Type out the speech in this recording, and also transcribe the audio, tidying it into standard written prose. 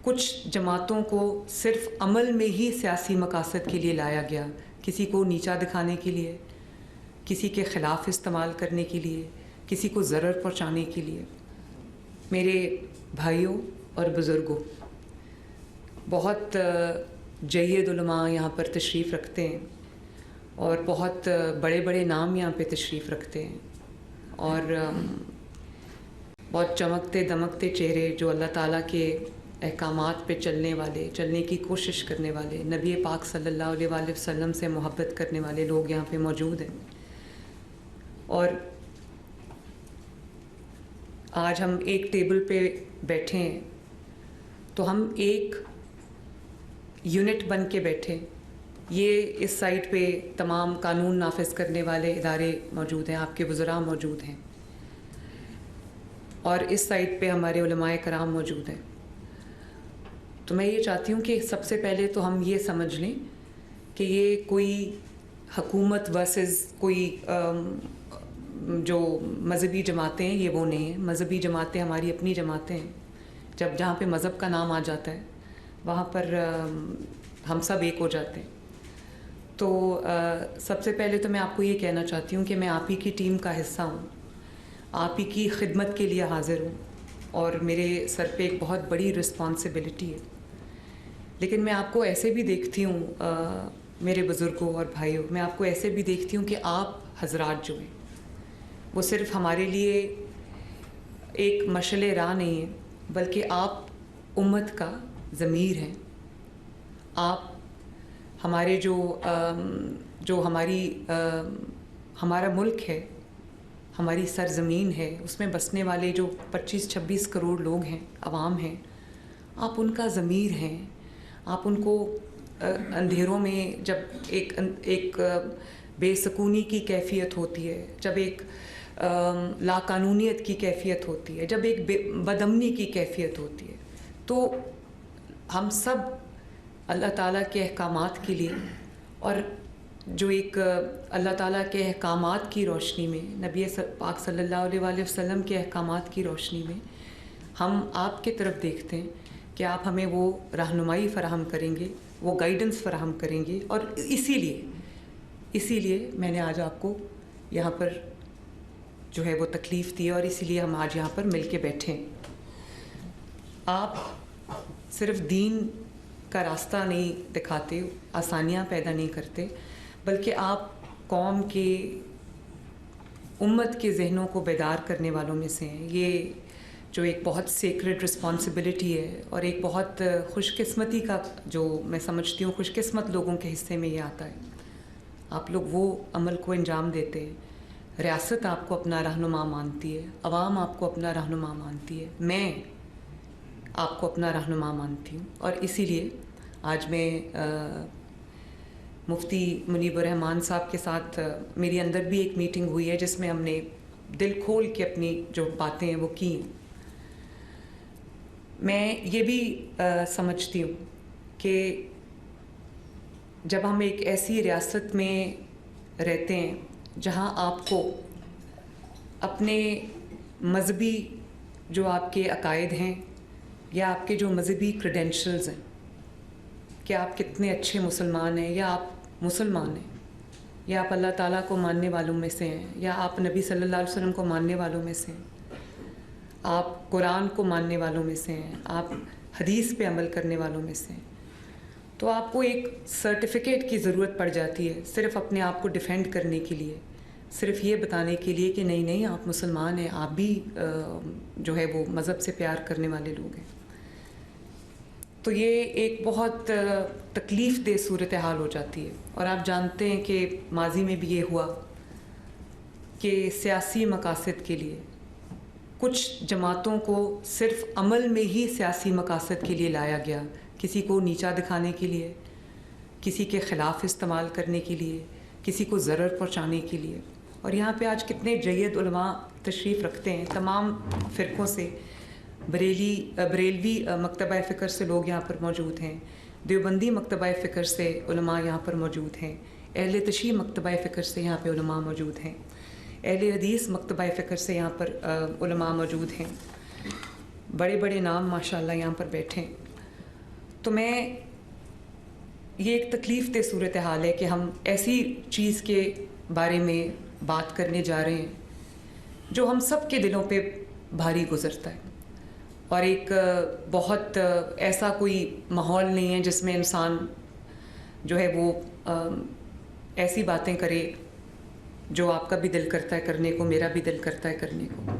کچھ جماعتوں کو صرف عمل میں ہی سیاسی مقاصد کے لیے لایا گیا، کسی کو نیچا دکھانے کے لیے، کسی کے خلاف استعمال کرنے کے لیے، کسی کو ضرر پہنچانے کے لیے۔ میرے بھائیوں اور بزرگوں، بہت جید علماء یہاں پر تشریف رکھتے ہیں اور بہت بڑے بڑے نام یہاں پہ تشریف رکھتے ہیں، اور بہت چمکتے دمکتے چہرے جو اللہ تعالیٰ کے احکامات پہ چلنے کی کوشش کرنے والے، نبی پاک صلی اللہ علیہ وآلہ وسلم سے محبت کرنے والے لوگ یہاں پہ موجود ہیں۔ اور آج ہم ایک ٹیبل پہ بیٹھے ہیں تو ہم ایک یونٹ بن کے بیٹھے۔ یہ اس سائٹ پہ تمام قانون نافذ کرنے والے ادارے موجود ہیں، آپ کے وزراء موجود ہیں، اور اس سائٹ پہ ہمارے علماء کرام موجود ہیں۔ تو میں یہ چاہتی ہوں کہ سب سے پہلے تو ہم یہ سمجھ لیں کہ یہ کوئی حکومت ورسز کوئی جو مذہبی جماعتیں ہیں، یہ وہ نہیں ہیں۔ مذہبی جماعتیں ہماری اپنی جماعتیں ہیں، جہاں پہ مذہب کا نام آ جاتا ہے وہاں پر ہم سب ایک ہو جاتے ہیں۔ تو سب سے پہلے تو میں آپ کو یہ کہنا چاہتی ہوں کہ میں آپ ہی کی ٹیم کا حصہ ہوں، آپ ہی کی خدمت کے لیے حاضر ہوں، اور میرے سر پہ ایک بہت بڑی رسپانسبلٹی ہے۔ لیکن میں آپ کو ایسے بھی دیکھتی ہوں میرے بزرگوں اور بھائیوں، میں آپ کو ایسے بھی دیکھتی ہوں کہ آپ حضرات جو ہیں وہ صرف ہمارے لیے ایک مشعل راہ نہیں ہے، بلکہ آپ امت کا ضمیر ہیں۔ آپ ہمارے جو ہمارا ملک ہے، ہماری سرزمین ہے، اس میں بسنے والے جو 25-26 کروڑ لوگ ہیں، عوام ہیں، آپ ان کا ضمیر ہیں۔ آپ ان کو اندھیروں میں جب ایک بے سکونی کی کیفیت ہوتی ہے، جب ایک لاقانونیت کی کیفیت ہوتی ہے، جب ایک بدامنی کی کیفیت ہوتی ہے، تو ہم سب اللہ تعالیٰ کے احکامات کے لیے، اور جو ایک اللہ تعالیٰ کے احکامات کی روشنی میں، نبی پاک صلی اللہ علیہ وآلہ وسلم کے احکامات کی روشنی میں ہم آپ کی طرف دیکھتے ہیں کہ آپ ہمیں وہ رہنمائی فراہم کریں گے، وہ گائیڈنس فراہم کریں گے، اور اسی لیے میں نے آج آپ کو یہاں پر جو ہے وہ تکلیف دی، اور اسی لیے ہم آج یہاں پر مل کے بیٹھے ہیں۔ آپ صرف دین کا راستہ نہیں دکھاتے، آسانیاں پیدا نہیں کرتے، بلکہ آپ قوم کے، امت کے ذہنوں کو بیدار کرنے والوں میں سے ہیں۔ یہ جو ایک بہت سیکرڈ رسپانسبلٹی ہے، اور ایک بہت خوش قسمتی کا، جو میں سمجھتی ہوں خوش قسمت لوگوں کے حصے میں یہ آتا ہے۔ آپ لوگ وہ عمل کو انجام دیتے ہیں۔ ریاست آپ کو اپنا رہنما مانتی ہے، عوام آپ کو اپنا رہنما مانتی ہے، میں آپ کو اپنا رہنما مانتی ہوں، اور اسی لیے آج میں مفتی منیب الرحمان صاحب کے ساتھ میری اندر بھی ایک میٹنگ ہوئی ہے، جس میں ہم نے دل کھول کے اپنی جو باتیں ہیں وہ کی ہیں۔ میں یہ بھی سمجھتی ہوں کہ جب ہم ایک ایسی ریاست میں رہتے ہیں جہاں آپ کو اپنے مذہبی جو آپ کے عقائد ہیں، یا آپ کے جو مذہبی کریڈینشلز ہیں، کہ آپ کتنے اچھے مسلمان ہیں، یا آپ مسلمان ہیں، یا آپ اللہ تعالیٰ کو ماننے والوں میں سے ہیں، یا آپ نبی صلی اللہ علیہ وسلم کو ماننے والوں میں سے ہیں، آپ قرآن کو ماننے والوں میں سے ہیں، آپ حدیث پہ عمل کرنے والوں میں سے ہیں، تو آپ کو ایک سرٹیفکیٹ کی ضرورت پڑ جاتی ہے صرف اپنے آپ کو ڈیفینڈ کرنے کے لیے، صرف یہ بتانے کے لیے کہ نہیں آپ مسلمان ہیں، آپ بھی جو ہے وہ مذہب سے پیار کرنے والے لوگ ہیں۔ تو یہ ایک بہت تکلیف دہ صورتحال ہو جاتی ہے، اور آپ جانتے ہیں کہ ماضی میں بھی یہ ہوا کہ سیاسی مقاصد کے لیے کچھ جماعتوں کو صرف عمل میں ہی سیاسی مقاصد کے لیے لایا گیا، کسی کو نیچا دکھانے کے لیے، کسی کے خلاف استعمال کرنے کے لیے، کسی کو ضرر پہنچانے کے لیے۔ اور یہاں پہ آج کتنے جید علماء تشریف رکھتے ہیں، تمام فرقوں سے، بریلوی مکتبہ فکر سے لوگ یہاں پر موجود ہیں، دیوبندی مکتبہ فکر سے علماء یہاں پر موجود ہیں، اہل تشیع مکتبہ فکر سے یہاں پہ علماء موجود ہیں، اہل حدیث مکتبہ فکر سے یہاں پر علماء موجود ہیں، بڑے بڑے نام ماشاءاللہ یہاں پر بیٹھے ہیں۔ تو میں یہ ایک تکلیف دہ صورتحال ہے کہ ہم ایسی چیز کے بارے میں بات کرنے جا رہے ہیں جو ہم سب کے دلوں پہ بھاری گزرتا ہے، اور ایک بہت ایسا کوئی ماحول نہیں ہے جس میں انسان جو ہے وہ ایسی باتیں کرے جو آپ کا بھی دل کرتا ہے کرنے کو، میرا بھی دل کرتا ہے کرنے کو.